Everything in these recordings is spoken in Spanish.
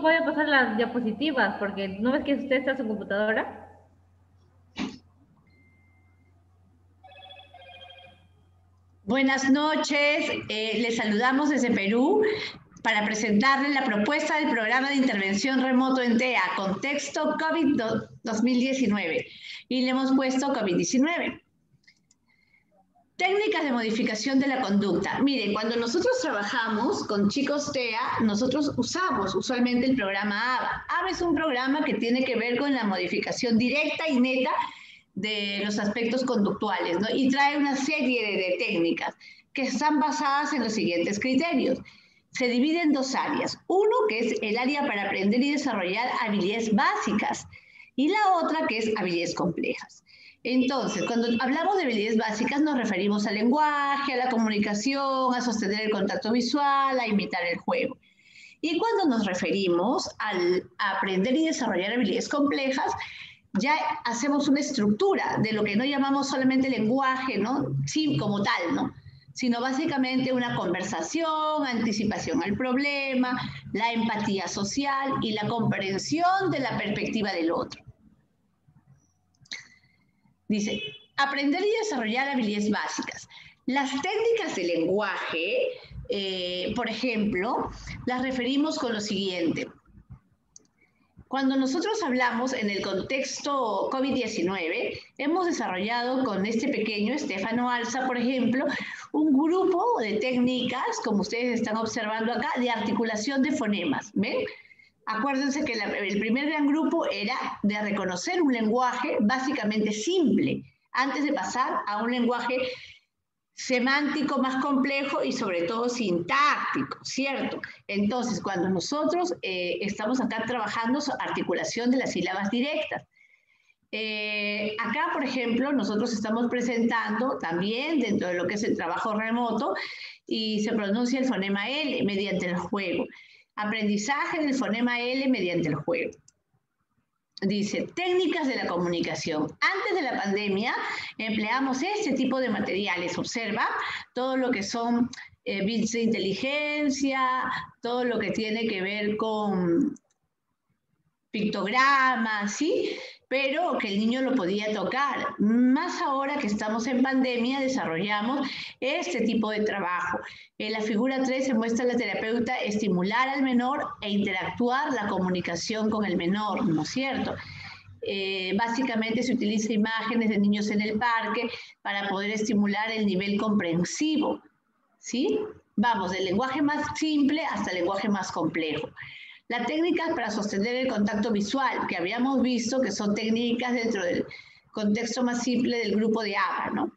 voy a pasar las diapositivas porque ¿no ves que usted está en su computadora? Buenas noches, les saludamos desde Perú para presentarles la propuesta del programa de intervención remoto en TEA, contexto COVID-2019, y le hemos puesto COVID-19. Técnicas de modificación de la conducta. Miren, cuando nosotros trabajamos con chicos TEA, nosotros usamos usualmente el programa ABA. ABA es un programa que tiene que ver con la modificación directa y neta de los aspectos conductuales, ¿no? Y trae una serie de técnicas que están basadas en los siguientes criterios. Se divide en dos áreas. Uno, que es el área para aprender y desarrollar habilidades básicas, y la otra, que es habilidades complejas. Entonces, cuando hablamos de habilidades básicas, nos referimos al lenguaje, a la comunicación, a sostener el contacto visual, a imitar el juego. Y cuando nos referimos a aprender y desarrollar habilidades complejas, ya hacemos una estructura de lo que no llamamos solamente lenguaje, ¿no? Sí, como tal, ¿no? Sino básicamente una conversación, anticipación al problema, la empatía social y la comprensión de la perspectiva del otro. Dice, aprender y desarrollar habilidades básicas. Las técnicas de lenguaje, por ejemplo, las referimos con lo siguiente. Cuando nosotros hablamos en el contexto COVID-19, hemos desarrollado con este pequeño, Estefano Alza, por ejemplo, un grupo de técnicas, como ustedes están observando acá, de articulación de fonemas, ¿ven? Acuérdense que el primer gran grupo era de reconocer un lenguaje básicamente simple, antes de pasar a un lenguaje semántico más complejo y sobre todo sintáctico, ¿cierto? Entonces, cuando nosotros estamos acá trabajando articulación de las sílabas directas, acá, por ejemplo, nosotros estamos presentando también dentro de lo que es el trabajo remoto y se pronuncia el fonema L mediante el juego. Aprendizaje del fonema L mediante el juego. Dice, técnicas de la comunicación. Antes de la pandemia empleamos este tipo de materiales. Observa todo lo que son bits de inteligencia, todo lo que tiene que ver con pictogramas, ¿sí? Pero que el niño lo podía tocar. Más ahora que estamos en pandemia, desarrollamos este tipo de trabajo. En la figura 3 se muestra a la terapeuta estimular al menor e interactuar la comunicación con el menor, ¿no es cierto? Básicamente se utiliza imágenes de niños en el parque para poder estimular el nivel comprensivo, ¿sí? Vamos, del lenguaje más simple hasta el lenguaje más complejo. Las técnicas para sostener el contacto visual, que habíamos visto que son técnicas dentro del contexto más simple del grupo de ABA, ¿no?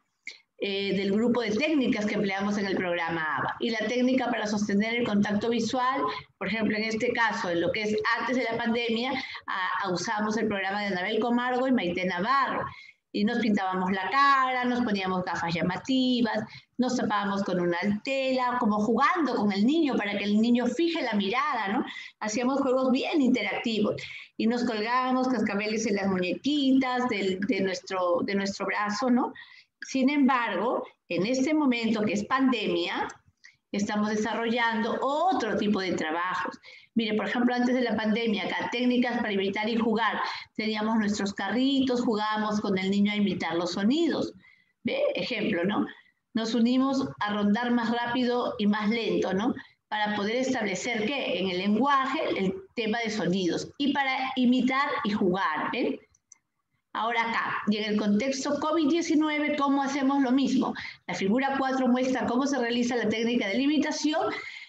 Del grupo de técnicas que empleamos en el programa ABA. Y la técnica para sostener el contacto visual, por ejemplo, en este caso, en lo que es antes de la pandemia, usamos el programa de Anabel Comargo y Maite Navarro. Y nos pintábamos la cara, nos poníamos gafas llamativas, nos tapábamos con una tela, como jugando con el niño para que el niño fije la mirada, ¿no? Hacíamos juegos bien interactivos y nos colgábamos cascabeles en las muñequitas de nuestro brazo, ¿no? Sin embargo, en este momento que es pandemia, estamos desarrollando otro tipo de trabajos. Mire, por ejemplo, antes de la pandemia, acá, técnicas para imitar y jugar. Teníamos nuestros carritos, jugábamos con el niño a imitar los sonidos. ¿Ve? Ejemplo, ¿no? Nos unimos a rondar más rápido y más lento, ¿no? Para poder establecer, ¿qué? En el lenguaje, el tema de sonidos. Y para imitar y jugar, ¿ven? Ahora acá, y en el contexto COVID-19, ¿cómo hacemos lo mismo? La figura 4 muestra cómo se realiza la técnica de limitación.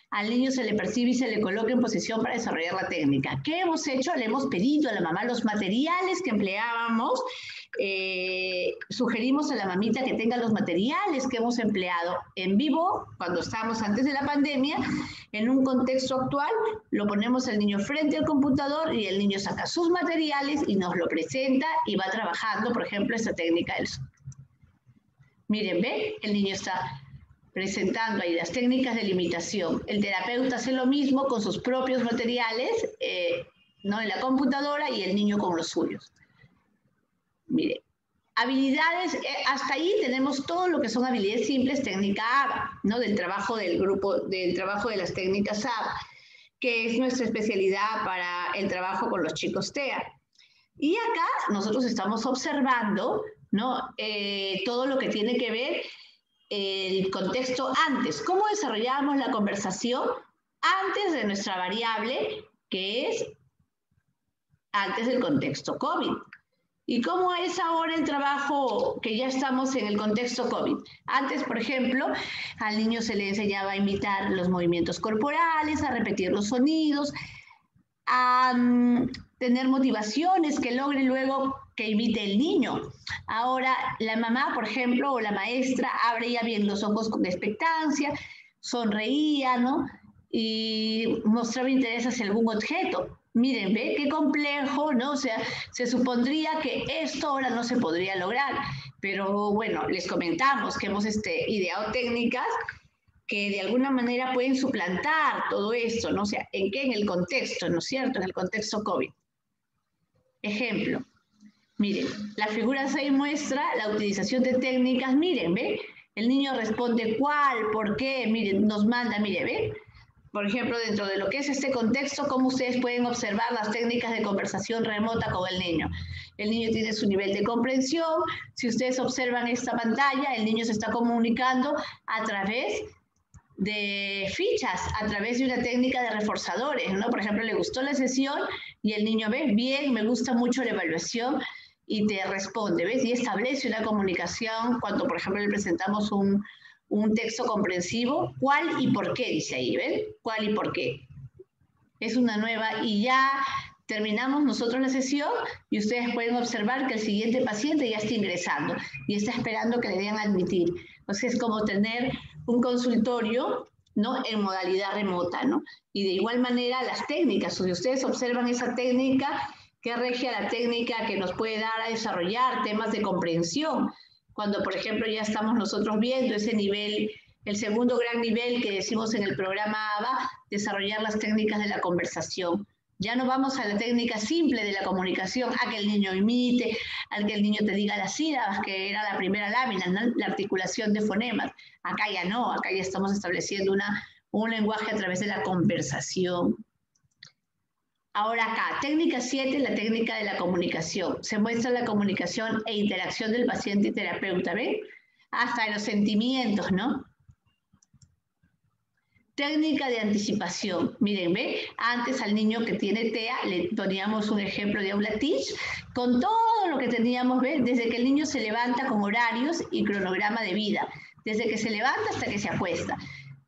Al niño se le percibe y se le coloca en posición para desarrollar la técnica. ¿Qué hemos hecho? Le hemos pedido a la mamá los materiales que empleábamos. Sugerimos a la mamita que tenga los materiales que hemos empleado en vivo cuando estábamos antes de la pandemia. En un contexto actual, lo ponemos al niño frente al computador y el niño saca sus materiales y nos lo presenta y va trabajando, por ejemplo, esta técnica del son. Miren, ¿ven? El niño está presentando ahí las técnicas de limitación. El terapeuta hace lo mismo con sus propios materiales, ¿no? En la computadora y el niño con los suyos. Mire, habilidades, hasta ahí tenemos todo lo que son habilidades simples, técnica ABA, ¿no? Del trabajo del grupo, del trabajo de las técnicas ABA. que es nuestra especialidad para el trabajo con los chicos TEA. Y acá nosotros estamos observando, ¿no? Todo lo que tiene que ver el contexto antes, cómo desarrollábamos la conversación antes de nuestra variable, que es antes del contexto COVID. ¿Y cómo es ahora el trabajo que ya estamos en el contexto COVID? Antes, por ejemplo, al niño se le enseñaba a imitar los movimientos corporales, a repetir los sonidos, a tener motivaciones que logren luego que imite el niño. Ahora, la mamá, por ejemplo, o la maestra, abría bien los ojos con expectancia, sonreía, ¿no? Y mostraba interés hacia algún objeto. Miren, ¿ve? Qué complejo, ¿no? O sea, se supondría que esto ahora no se podría lograr, pero bueno, les comentamos que hemos ideado técnicas que de alguna manera pueden suplantar todo esto, ¿no? O sea, ¿en qué? En el contexto, ¿no es cierto? En el contexto COVID. Ejemplo, miren, la figura 6 muestra la utilización de técnicas, miren, ¿ve? El niño responde cuál, por qué, miren, nos manda, mire, ¿ve? Por ejemplo, dentro de lo que es este contexto, cómo ustedes pueden observar las técnicas de conversación remota con el niño. El niño tiene su nivel de comprensión. Si ustedes observan esta pantalla, el niño se está comunicando a través de fichas, a través de una técnica de reforzadores, ¿no? Por ejemplo, le gustó la sesión y el niño ve, bien, me gusta mucho la evaluación y te responde, ¿ves? Y establece una comunicación cuando, por ejemplo, le presentamos un texto comprensivo, ¿cuál y por qué? Dice ahí, ¿ven? ¿Cuál y por qué? Es una nueva y ya terminamos nosotros la sesión y ustedes pueden observar que el siguiente paciente ya está ingresando y está esperando que le den a admitir. Entonces es como tener un consultorio, ¿no? En modalidad remota, ¿no? Y de igual manera las técnicas, si ustedes observan esa técnica, que regia la técnica que nos puede dar a desarrollar temas de comprensión. Cuando, por ejemplo, ya estamos nosotros viendo ese nivel, el segundo gran nivel que decimos en el programa ABA, desarrollar las técnicas de la conversación. Ya no vamos a la técnica simple de la comunicación, a que el niño imite, a que el niño te diga las sílabas, que era la primera lámina, ¿no? La articulación de fonemas. Acá ya no, acá ya estamos estableciendo un lenguaje a través de la conversación. Ahora acá, técnica 7, la técnica de la comunicación. Se muestra la comunicación e interacción del paciente y terapeuta, ¿ven? Hasta los sentimientos, ¿no? Técnica de anticipación. Miren, ¿ve? Antes al niño que tiene TEA le poníamos un ejemplo de aula Teach con todo lo que teníamos, ¿ve? Desde que el niño se levanta con horarios y cronograma de vida. Desde que se levanta hasta que se acuesta.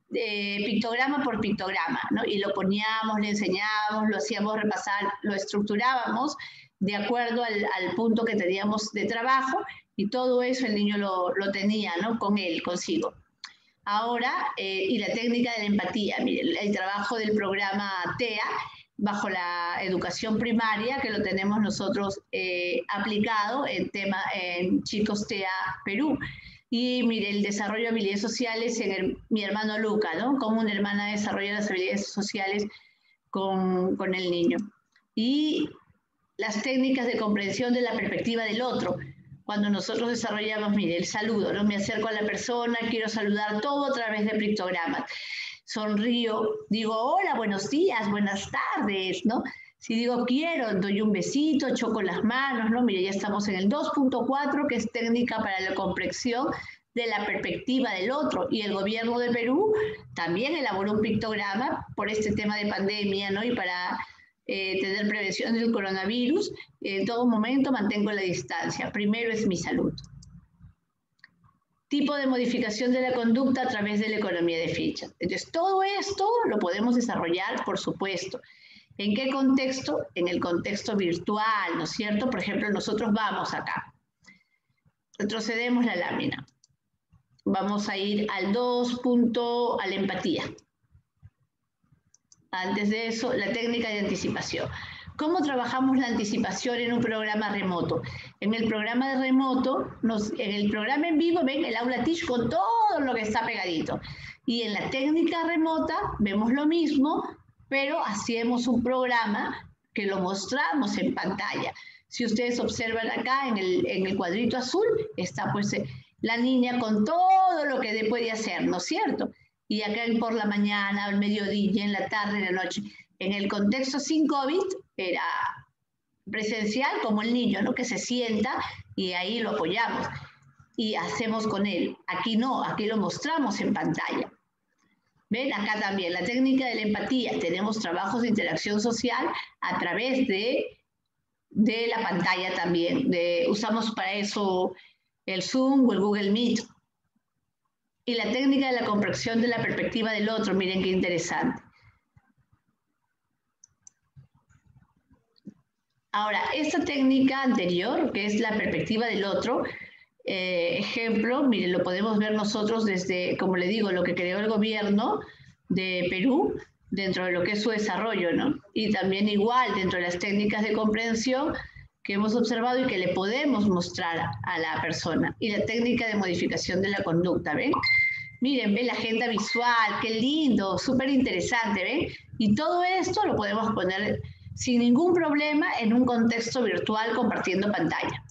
Pictograma por pictograma, ¿no? Y lo poníamos, le enseñábamos, lo hacíamos repasar, lo estructurábamos de acuerdo al punto que teníamos de trabajo y todo eso el niño lo tenía, ¿no? Con él, consigo. Ahora, y la técnica de la empatía, miren, el trabajo del programa TEA bajo la educación primaria, que lo tenemos nosotros aplicado en Chicos TEA Perú. Y mire, el desarrollo de habilidades sociales en mi hermano Luca, ¿no? Cómo una hermana desarrolla las habilidades sociales con el niño. Y las técnicas de comprensión de la perspectiva del otro. Cuando nosotros desarrollamos, mire, el saludo, ¿no? Me acerco a la persona, quiero saludar todo a través de pictogramas. Sonrío, digo, hola, buenos días, buenas tardes, ¿no? Si digo quiero, doy un besito, choco las manos, ¿no? Mire, ya estamos en el 2.4, que es técnica para la comprensión de la perspectiva del otro. Y el gobierno de Perú también elaboró un pictograma por este tema de pandemia, ¿no? Y para tener prevención del coronavirus, en todo momento mantengo la distancia. Primero es mi salud. Tipo de modificación de la conducta a través de la economía de fichas. Entonces, todo esto lo podemos desarrollar, por supuesto. ¿En qué contexto? En el contexto virtual, ¿no es cierto? Por ejemplo, nosotros vamos acá. Retrocedemos la lámina. Vamos a ir al 2. A la empatía. Antes de eso, la técnica de anticipación. ¿Cómo trabajamos la anticipación en un programa remoto? En el programa de remoto, en el programa en vivo, ven el aula Teach con todo lo que está pegadito. Y en la técnica remota vemos lo mismo, pero hacemos un programa que lo mostramos en pantalla. Si ustedes observan acá en el cuadrito azul, está pues la niña con todo lo que puede hacer, ¿no es cierto? Y acá por la mañana, al mediodía, en la tarde, en la noche. En el contexto sin COVID era presencial como el niño, ¿no? Que se sienta y ahí lo apoyamos y hacemos con él. Aquí no, aquí lo mostramos en pantalla. ¿Ven? Acá también la técnica de la empatía. Tenemos trabajos de interacción social a través de la pantalla también. Usamos para eso el Zoom o el Google Meet. Y la técnica de la comprensión de la perspectiva del otro. Miren qué interesante. Ahora, esta técnica anterior, que es la perspectiva del otro, ejemplo, miren, lo podemos ver nosotros desde, como le digo, lo que creó el gobierno de Perú dentro de lo que es su desarrollo, ¿no? Y también igual dentro de las técnicas de comprensión que hemos observado y que le podemos mostrar a la persona. Y la técnica de modificación de la conducta, ¿ven? Miren, ven la agenda visual, qué lindo, súper interesante, ¿ven? Y todo esto lo podemos poner sin ningún problema en un contexto virtual compartiendo pantalla.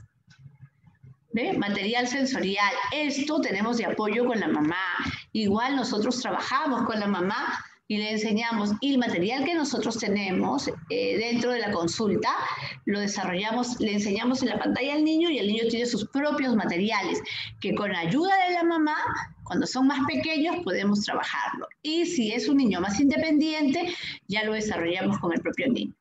¿Ve? Material sensorial. Esto tenemos de apoyo con la mamá. Igual nosotros trabajamos con la mamá y le enseñamos. Y el material que nosotros tenemos dentro de la consulta, lo desarrollamos, le enseñamos en la pantalla al niño y el niño tiene sus propios materiales que con ayuda de la mamá, cuando son más pequeños, podemos trabajarlo. Y si es un niño más independiente, ya lo desarrollamos con el propio niño.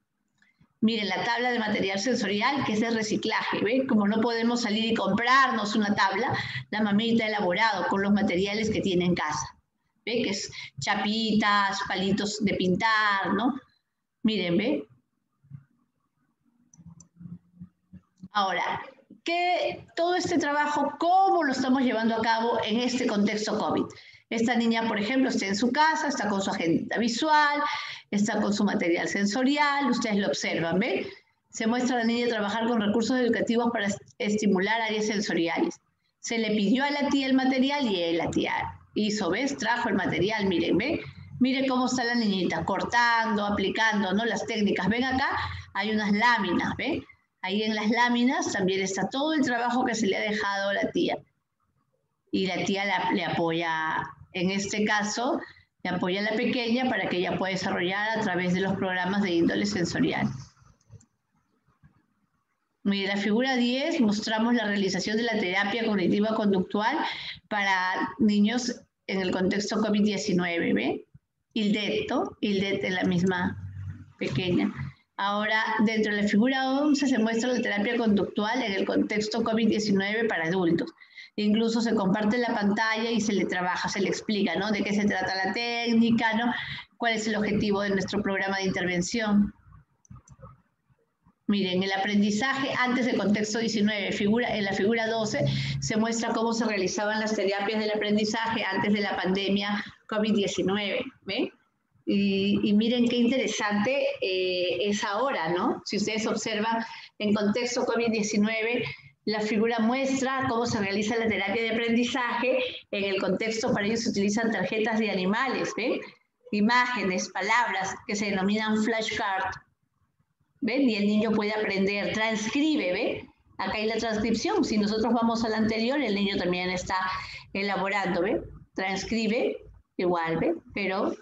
Miren, la tabla de material sensorial, que es el reciclaje, ¿ven? Como no podemos salir y comprarnos una tabla, la mamita ha elaborado con los materiales que tiene en casa. ¿Ven? Que es chapitas, palitos de pintar, ¿no? Miren, ¿ven? Ahora, todo este trabajo, ¿cómo lo estamos llevando a cabo en este contexto COVID? Esta niña, por ejemplo, está en su casa, está con su agenda visual, está con su material sensorial, ustedes lo observan, ¿ven? Se muestra a la niña trabajar con recursos educativos para estimular áreas sensoriales. Se le pidió a la tía el material y la tía hizo, ¿ves? Trajo el material, miren, ¿ven? Miren cómo está la niñita, cortando, aplicando, ¿no? Las técnicas. ¿Ven acá? Hay unas láminas, ¿ven? Ahí en las láminas también está todo el trabajo que se le ha dejado a la tía. Y la tía le apoya, en este caso, le apoya a la pequeña para que ella pueda desarrollar a través de los programas de índole sensorial. En la figura 10 mostramos la realización de la terapia cognitiva conductual para niños en el contexto COVID-19, ¿ve? ILDET, ¿no? ILDET es la misma pequeña. Ahora, dentro de la figura 11 se muestra la terapia conductual en el contexto COVID-19 para adultos. Incluso se comparte la pantalla y se le trabaja, se le explica, ¿no? De qué se trata la técnica, ¿no? Cuál es el objetivo de nuestro programa de intervención. Miren, el aprendizaje antes del contexto 19, en la figura 12, se muestra cómo se realizaban las terapias del aprendizaje antes de la pandemia COVID-19, ¿ven? Y miren qué interesante es ahora, ¿no? Si ustedes observan en contexto COVID-19, la figura muestra cómo se realiza la terapia de aprendizaje. En el contexto para ello se utilizan tarjetas de animales, ¿ven? Imágenes, palabras que se denominan flashcards. ¿Ven? Y el niño puede aprender, transcribe, ¿ven? Acá hay la transcripción. Si nosotros vamos a la anterior, el niño también está elaborando, ¿ven? Transcribe, igual, ¿ven? Pero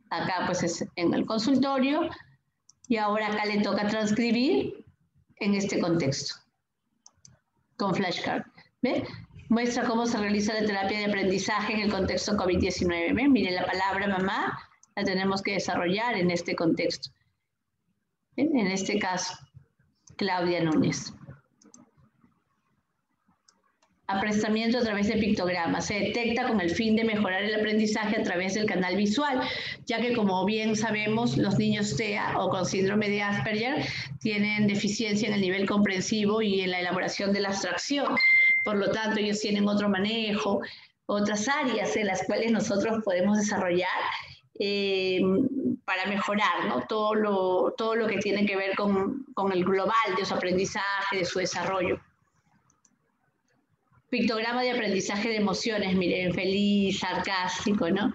acá pues es en el consultorio y ahora acá le toca transcribir en este contexto con flashcard. ¿Ven? Muestra cómo se realiza la terapia de aprendizaje en el contexto COVID-19. ¿Ven? Miren, la palabra mamá la tenemos que desarrollar en este contexto. ¿Ven? En este caso, Claudia Núñez. Aprestamiento a través de pictogramas. Se detecta con el fin de mejorar el aprendizaje a través del canal visual, ya que como bien sabemos, los niños TEA o con síndrome de Asperger tienen deficiencia en el nivel comprensivo y en la elaboración de la abstracción. Por lo tanto, ellos tienen otro manejo, otras áreas en las cuales nosotros podemos desarrollar para mejorar, ¿no? todo lo que tiene que ver con el global de su aprendizaje, de su desarrollo. Pictograma de aprendizaje de emociones, miren, feliz, sarcástico, ¿no?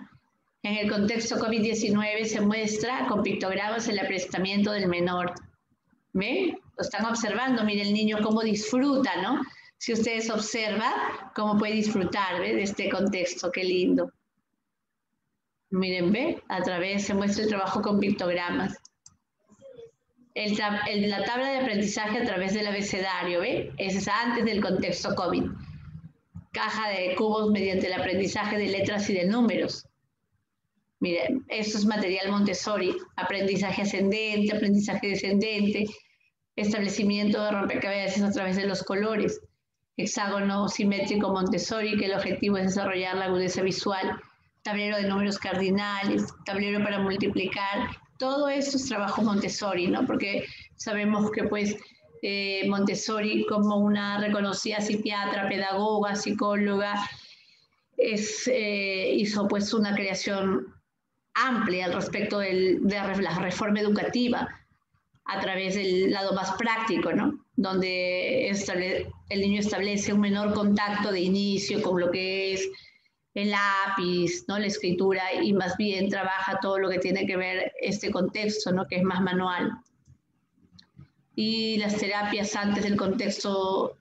En el contexto COVID-19 se muestra con pictogramas el aprestamiento del menor. ¿Ven? Lo están observando, miren el niño cómo disfruta, ¿no? Si ustedes observan, cómo puede disfrutar, ¿ves? De este contexto, qué lindo. Miren, ve, a través se muestra el trabajo con pictogramas. La tabla de aprendizaje a través del abecedario, ¿ve? Ese es antes del contexto COVID. Caja de cubos mediante el aprendizaje de letras y de números. Miren, esto es material Montessori, aprendizaje ascendente, aprendizaje descendente, establecimiento de rompecabezas a través de los colores, hexágono simétrico Montessori, que el objetivo es desarrollar la agudeza visual, tablero de números cardinales, tablero para multiplicar, todo esto es trabajo Montessori, ¿no? Porque sabemos que pues Montessori, como una reconocida psiquiatra, pedagoga, psicóloga, hizo pues una creación amplia al respecto de la reforma educativa a través del lado más práctico, ¿no? Donde el niño establece un menor contacto de inicio con lo que es el lápiz, ¿no? La escritura, y más bien trabaja todo lo que tiene que ver este contexto, ¿no? Que es más manual. Y las terapias antes del contexto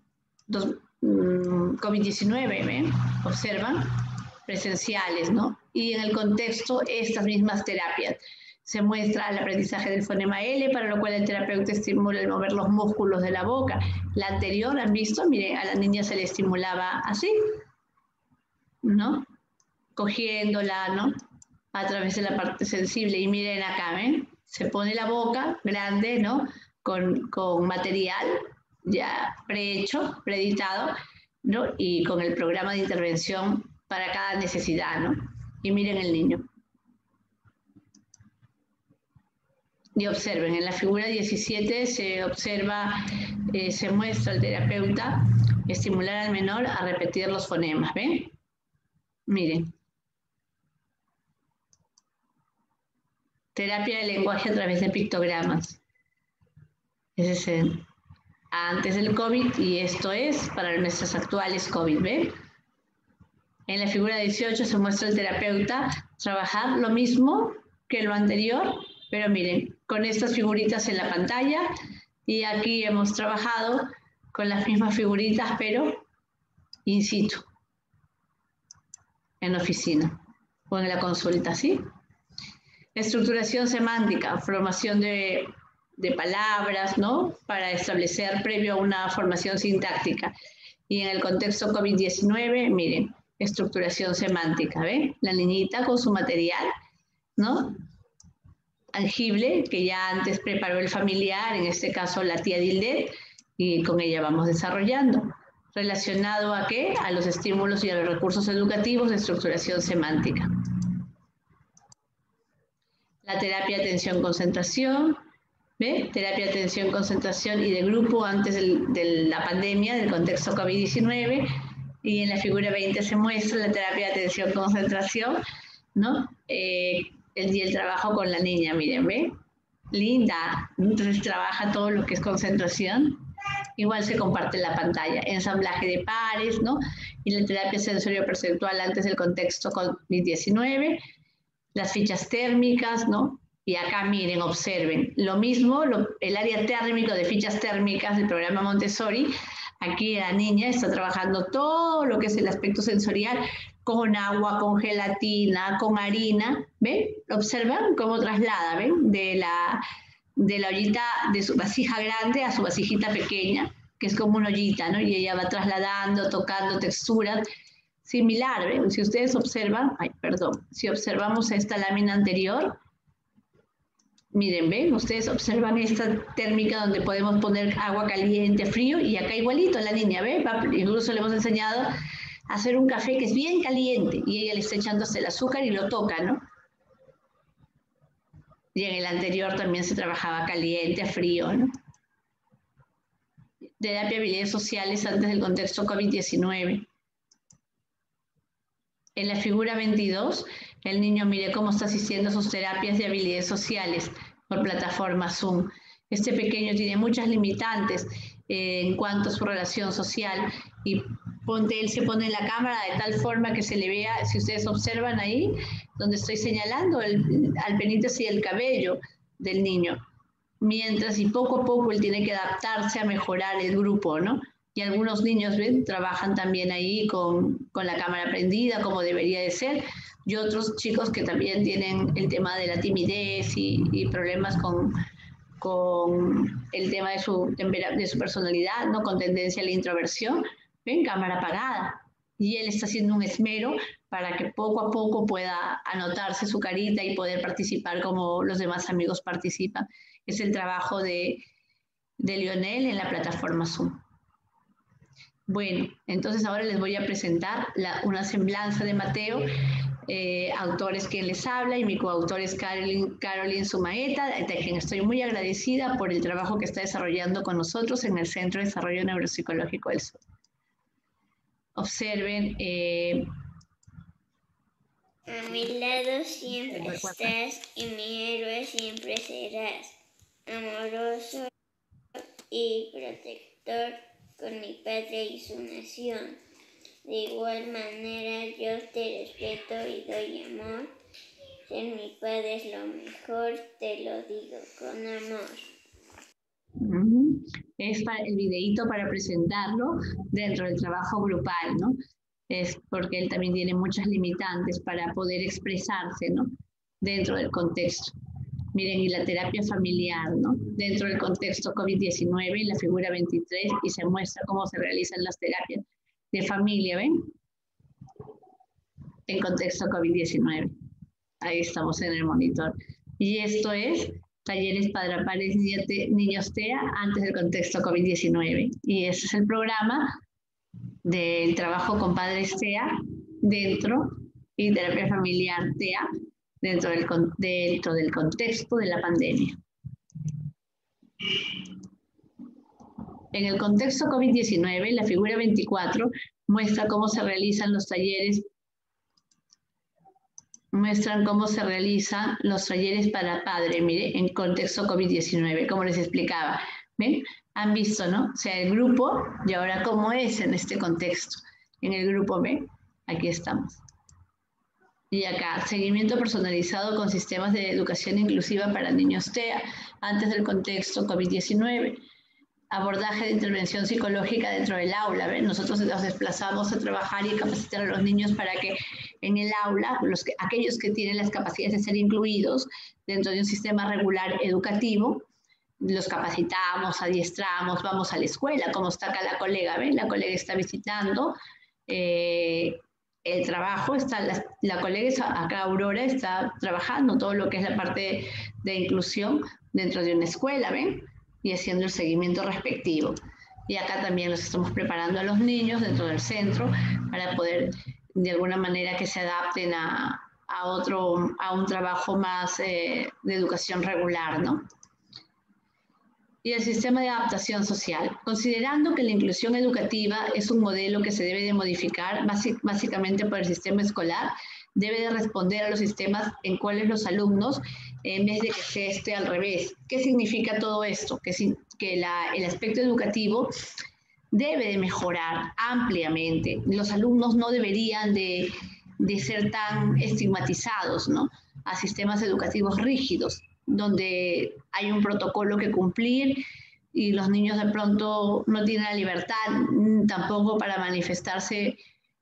COVID-19, ¿ven? Observan, presenciales, ¿no? Y en el contexto, estas mismas terapias. Se muestra el aprendizaje del fonema L, para lo cual el terapeuta estimula el mover los músculos de la boca. La anterior, ¿han visto? Miren, a la niña se le estimulaba así, ¿no? Cogiéndola, ¿no? A través de la parte sensible. Y miren acá, ¿ven? Se pone la boca grande, ¿no? Con material ya prehecho, preeditado, ¿no? Y con el programa de intervención para cada necesidad, ¿no? Y miren el niño. Y observen, en la figura 17 se observa, se muestra al terapeuta estimular al menor a repetir los fonemas, ¿ven? Miren. Terapia de lenguaje a través de pictogramas. Ese es antes del COVID y esto es para nuestras actuales COVID, ¿ven? En la figura 18 se muestra el terapeuta trabajar lo mismo que lo anterior, pero miren, con estas figuritas en la pantalla, y aquí hemos trabajado con las mismas figuritas, pero in situ, en oficina o en la consulta, ¿sí? Estructuración semántica, formación de palabras, ¿no? Para establecer previo a una formación sintáctica. Y en el contexto COVID-19, miren, estructuración semántica, ¿ven? La niñita con su material, ¿no? Tangible, que ya antes preparó el familiar, en este caso la tía Dildet, y con ella vamos desarrollando. ¿Relacionado a qué? A los estímulos y a los recursos educativos de estructuración semántica. La terapia atención-concentración, ¿ve? Terapia atención-concentración y de grupo antes de la pandemia, del contexto COVID-19, y en la figura 20 se muestra la terapia de atención-concentración, ¿no? El trabajo con la niña, miren, ¿ve? Linda. Entonces trabaja todo lo que es concentración. Igual se comparte en la pantalla. Ensamblaje de pares, ¿no? Y la terapia sensorio-perceptual antes del contexto COVID-19. Las fichas térmicas, ¿no? Y acá miren, observen. Lo mismo, el área térmico de fichas térmicas del programa Montessori. Aquí la niña está trabajando todo lo que es el aspecto sensorial con agua, con gelatina, con harina, ¿ven? Observan cómo traslada, ¿ven? De la ollita, de su vasija grande a su vasijita pequeña, que es como una ollita, ¿no? Y ella va trasladando, tocando texturas, similar, ¿ven? Si ustedes observan, si observamos esta lámina anterior, miren, ¿ven? Ustedes observan esta térmica donde podemos poner agua caliente, frío, y acá igualito la niña, ¿ven? Incluso le hemos enseñado a hacer un café que es bien caliente, y ella le está echándose el azúcar y lo toca, ¿no? Y en el anterior también se trabajaba caliente, frío, ¿no? Terapia de habilidades sociales antes del contexto COVID-19. En la figura 22, el niño mire cómo está asistiendo a sus terapias de habilidades sociales por plataforma Zoom. Este pequeño tiene muchas limitantes en cuanto a su relación social, y él se pone en la cámara de tal forma que se le vea, si ustedes observan ahí, donde estoy señalando, al penitas y el cabello del niño. Mientras, y poco a poco, él tiene que adaptarse a mejorar el grupo, ¿no? Y algunos niños, ¿ven? Trabajan también ahí con la cámara prendida, como debería de ser, y otros chicos que también tienen el tema de la timidez y problemas con el tema de su personalidad, ¿no? Con tendencia a la introversión, ven, cámara apagada. Y él está haciendo un esmero para que poco a poco pueda anotarse su carita y poder participar como los demás amigos participan. Es el trabajo de Lionel en la plataforma Zoom. Bueno, entonces ahora les voy a presentar una semblanza de Mateo, autor es quien les habla y mi coautor es Caroline Sumaeta, de quien estoy muy agradecida por el trabajo que está desarrollando con nosotros en el Centro de Desarrollo Neuropsicológico del Sur. Observen. A mi lado siempre estás y mi héroe siempre serás, amoroso y protector con mi padre y su nación. De igual manera yo te respeto y doy amor. Ser mi padre es lo mejor, te lo digo con amor. Es el videíto para presentarlo dentro del trabajo grupal, ¿no? Es porque él también tiene muchas limitantes para poder expresarse, ¿no? Dentro del contexto. Miren, y la terapia familiar, ¿no? Dentro del contexto COVID-19, en la figura 23, y se muestra cómo se realizan las terapias de familia, ¿ven? En contexto COVID-19. Ahí estamos en el monitor. Y esto es talleres Padre Pares Niños TEA antes del contexto COVID-19. Y ese es el programa del trabajo con padres TEA dentro y terapia familiar TEA dentro del contexto de la pandemia. En el contexto COVID-19, la figura 24 muestra cómo se realizan los talleres, para padre, mire, en contexto COVID-19, como les explicaba. ¿Ven? Han visto, ¿no? O sea, el grupo, y ahora cómo es en este contexto. En el grupo B, aquí estamos. Y acá, seguimiento personalizado con sistemas de educación inclusiva para niños TEA antes del contexto COVID-19. Abordaje de intervención psicológica dentro del aula. ¿Ven? Nosotros nos desplazamos a trabajar y capacitar a los niños para que en el aula, aquellos que tienen las capacidades de ser incluidos dentro de un sistema regular educativo, los capacitamos, adiestramos, vamos a la escuela, como está acá la colega, ¿ven? La colega está visitando el trabajo, la colega acá, Aurora, está trabajando todo lo que es la parte de inclusión dentro de una escuela, ¿ven? Y haciendo el seguimiento respectivo. Y acá también los estamos preparando a los niños dentro del centro para poder, de alguna manera, que se adapten a un trabajo más de educación regular, ¿no? Y el sistema de adaptación social. Considerando que la inclusión educativa es un modelo que se debe de modificar básicamente por el sistema escolar, debe de responder a los sistemas en cuales los alumnos, en vez de que sea al revés. ¿Qué significa todo esto? Que el aspecto educativo debe de mejorar ampliamente. Los alumnos no deberían de ser tan estigmatizados, ¿no? A sistemas educativos rígidos, donde hay un protocolo que cumplir y los niños de pronto no tienen la libertad tampoco para manifestarse,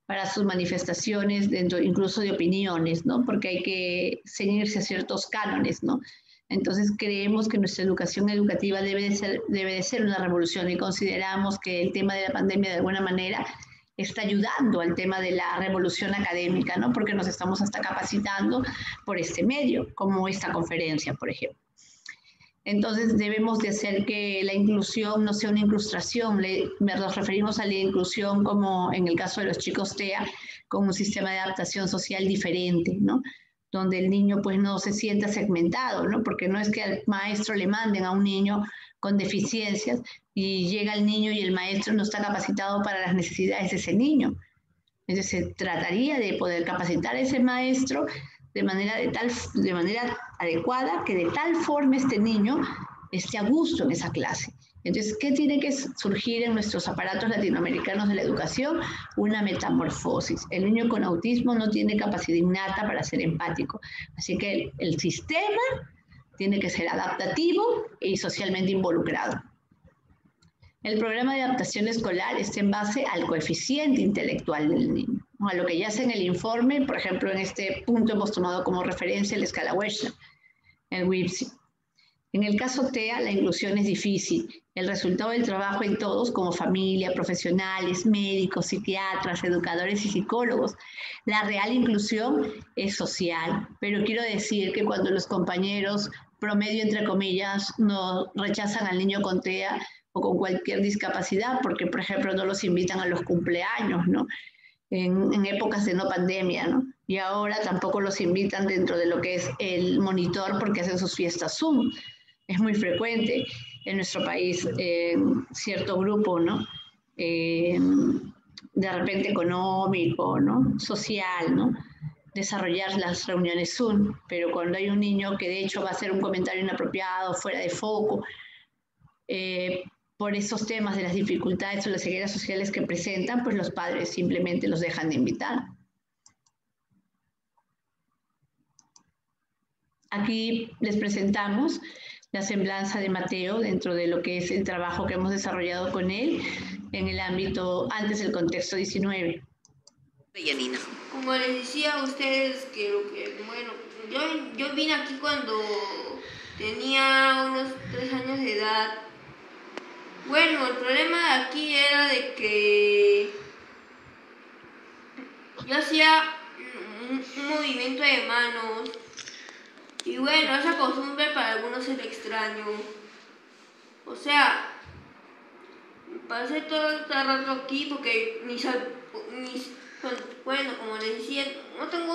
para sus manifestaciones dentro incluso de opiniones, ¿no? Porque hay que ceñirse a ciertos cánones, ¿no? Entonces creemos que nuestra educación educativa debe de ser una revolución y consideramos que el tema de la pandemia de alguna manera está ayudando al tema de la revolución académica, ¿no? Porque nos estamos hasta capacitando por este medio, como esta conferencia, por ejemplo. Entonces debemos de hacer que la inclusión no sea una incrustación, nos referimos a la inclusión como en el caso de los chicos TEA, con un sistema de adaptación social diferente, ¿no? Donde el niño pues no se sienta segmentado, ¿no? Porque no es que al maestro le manden a un niño con deficiencias y llega el niño y el maestro no está capacitado para las necesidades de ese niño. Entonces se trataría de poder capacitar a ese maestro de manera adecuada, que de tal forma este niño esté a gusto en esa clase. Entonces, ¿qué tiene que surgir en nuestros aparatos latinoamericanos de la educación? Una metamorfosis. El niño con autismo no tiene capacidad innata para ser empático. Así que el sistema tiene que ser adaptativo y socialmente involucrado. El programa de adaptación escolar está en base al coeficiente intelectual del niño. ¿no? A lo que ya hace en el informe. Por ejemplo, en este punto hemos tomado como referencia la escala Wechsler, el WIPSI. En el caso TEA, la inclusión es difícil. El resultado del trabajo en todos, como familia, profesionales, médicos, psiquiatras, educadores y psicólogos. La real inclusión es social, pero quiero decir que cuando los compañeros, promedio entre comillas, no rechazan al niño con TEA o con cualquier discapacidad, porque, por ejemplo, no los invitan a los cumpleaños, ¿no? En épocas de no pandemia, ¿no? Y ahora tampoco los invitan dentro de lo que es el monitor porque hacen sus fiestas Zoom. Es muy frecuente en nuestro país cierto grupo, ¿no? De repente económico, ¿no? Social, ¿no? Desarrollar las reuniones Zoom, pero cuando hay un niño que de hecho va a hacer un comentario inapropiado, fuera de foco, por esos temas de las dificultades o las cegueras sociales que presentan, pues los padres simplemente los dejan de invitar. Aquí les presentamos la semblanza de Mateo dentro de lo que es el trabajo que hemos desarrollado con él en el ámbito antes del contexto 19. Yanina. Como les decía a ustedes bueno, yo vine aquí cuando tenía unos 3 años de edad. Bueno, el problema de aquí era de que yo hacía un movimiento de manos y bueno, esa costumbre para algunos era extraño. O sea, pasé todo este rato aquí porque bueno, como les decía, no tengo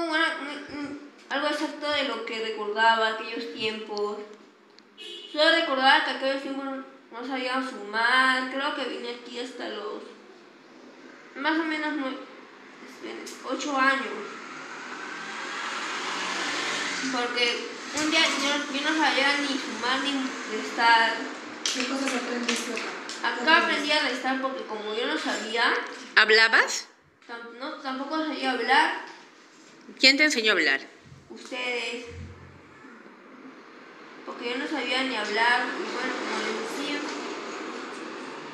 algo exacto de lo que recordaba aquellos tiempos. Solo recordaba que aquellos tiempos no sabía sumar. Creo que vine aquí hasta los más o menos 8 años. Porque un día yo no sabía ni sumar ni restar. ¿Qué cosas aprendiste acá? Acá aprendí a restar porque como yo no sabía... ¿Hablabas? Tampoco sabía hablar. ¿Quién te enseñó a hablar? Ustedes. Porque yo no sabía ni hablar. Y bueno, como les decía.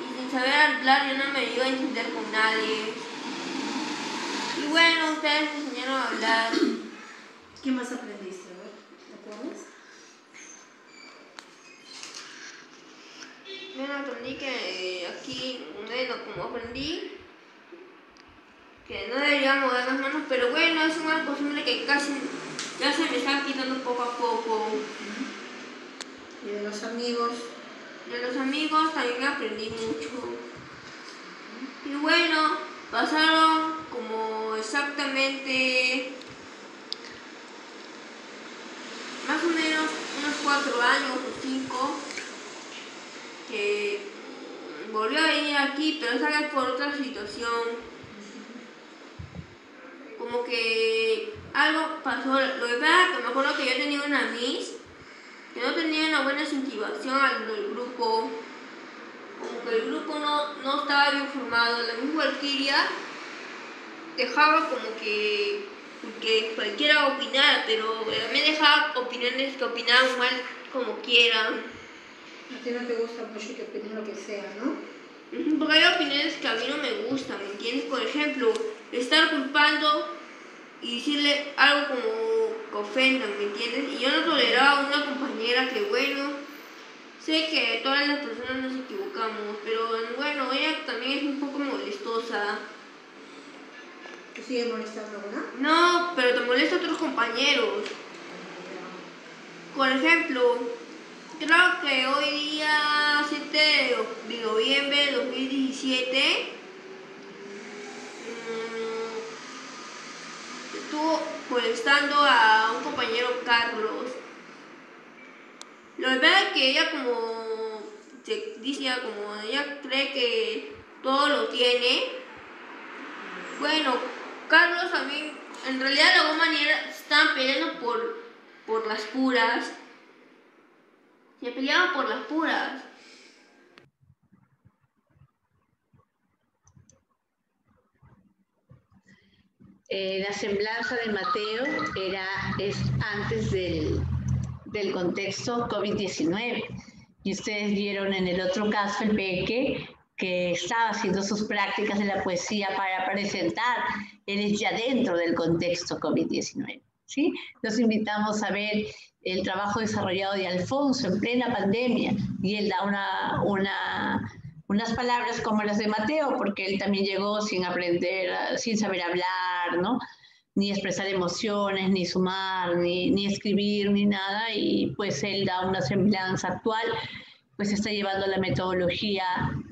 Y sin saber hablar yo no me iba a entender con nadie. Y bueno, ustedes me enseñaron a hablar. ¿Qué más aprendiste? A ver, ¿te acuerdas? Bueno, aprendí que aquí, bueno, como aprendí que no debería mover las manos, pero bueno, es una costumbre que casi ya se me está quitando poco a poco. ¿Y de los amigos? De los amigos también aprendí mucho. Y bueno, pasaron como exactamente más o menos unos 4 años o 5 que volví a venir aquí, pero esta vez por otra situación. Como que algo pasó. Lo que pasa es que me acuerdo que yo tenía una miss que no tenía una buena incentivación al del grupo. Como que el grupo no estaba bien formado. La misma Valkyria dejaba como que cualquiera opinara, pero también dejaba opiniones que opinaban mal como quieran. A ti no te gusta mucho que opinen lo que sea, ¿no? Porque hay opiniones que a mí no me gustan, ¿me entiendes? Por ejemplo, estar culpando y decirle algo como que ofendan, ¿me entiendes? Y yo no toleraba a una compañera que, bueno, sé que todas las personas nos equivocamos, pero bueno, ella también es un poco molestosa. ¿Te sigue molestando alguna? No, pero te molesta a otros compañeros. Por ejemplo, creo que hoy día 7 de noviembre de 2017 estuvo molestando a un compañero Carlos. La verdad es que ella como se dice, como ella cree que todo lo tiene. Bueno, Carlos también, en realidad de alguna manera estaban peleando por las puras. Se peleaban por las puras. La semblanza de Mateo es antes del contexto COVID-19. Y ustedes vieron en el otro caso, el peque, que estaba haciendo sus prácticas de la poesía para presentar, él es ya dentro del contexto COVID-19, ¿sí? Los invitamos a ver el trabajo desarrollado de Alfonso en plena pandemia, y él da unas palabras como las de Mateo, porque él también llegó sin aprender, sin saber hablar, ¿no? Ni expresar emociones, ni sumar, ni escribir, ni nada, y pues él da una semblanza actual, pues está llevando la metodología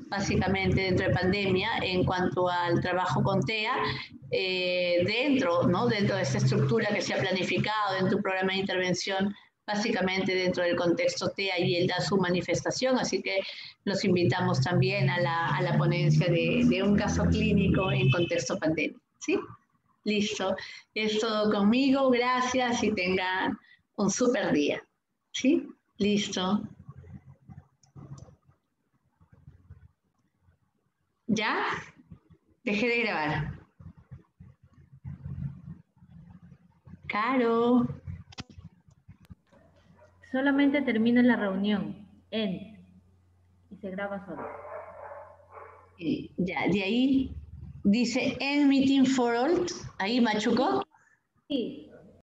básicamente dentro de pandemia en cuanto al trabajo con TEA, dentro, ¿no? Dentro de esta estructura que se ha planificado dentro de un programa de intervención, básicamente dentro del contexto TEA, y él da su manifestación, así que los invitamos también a la ponencia de un caso clínico en contexto pandemia, ¿sí? Listo, es todo conmigo, gracias y tengan un súper día, ¿sí? Listo. ¿Ya? Dejé de grabar. Caro. Solamente termina la reunión. End. Y se graba solo. Ya, de ahí dice End Meeting for All. Ahí, Machuco. Sí.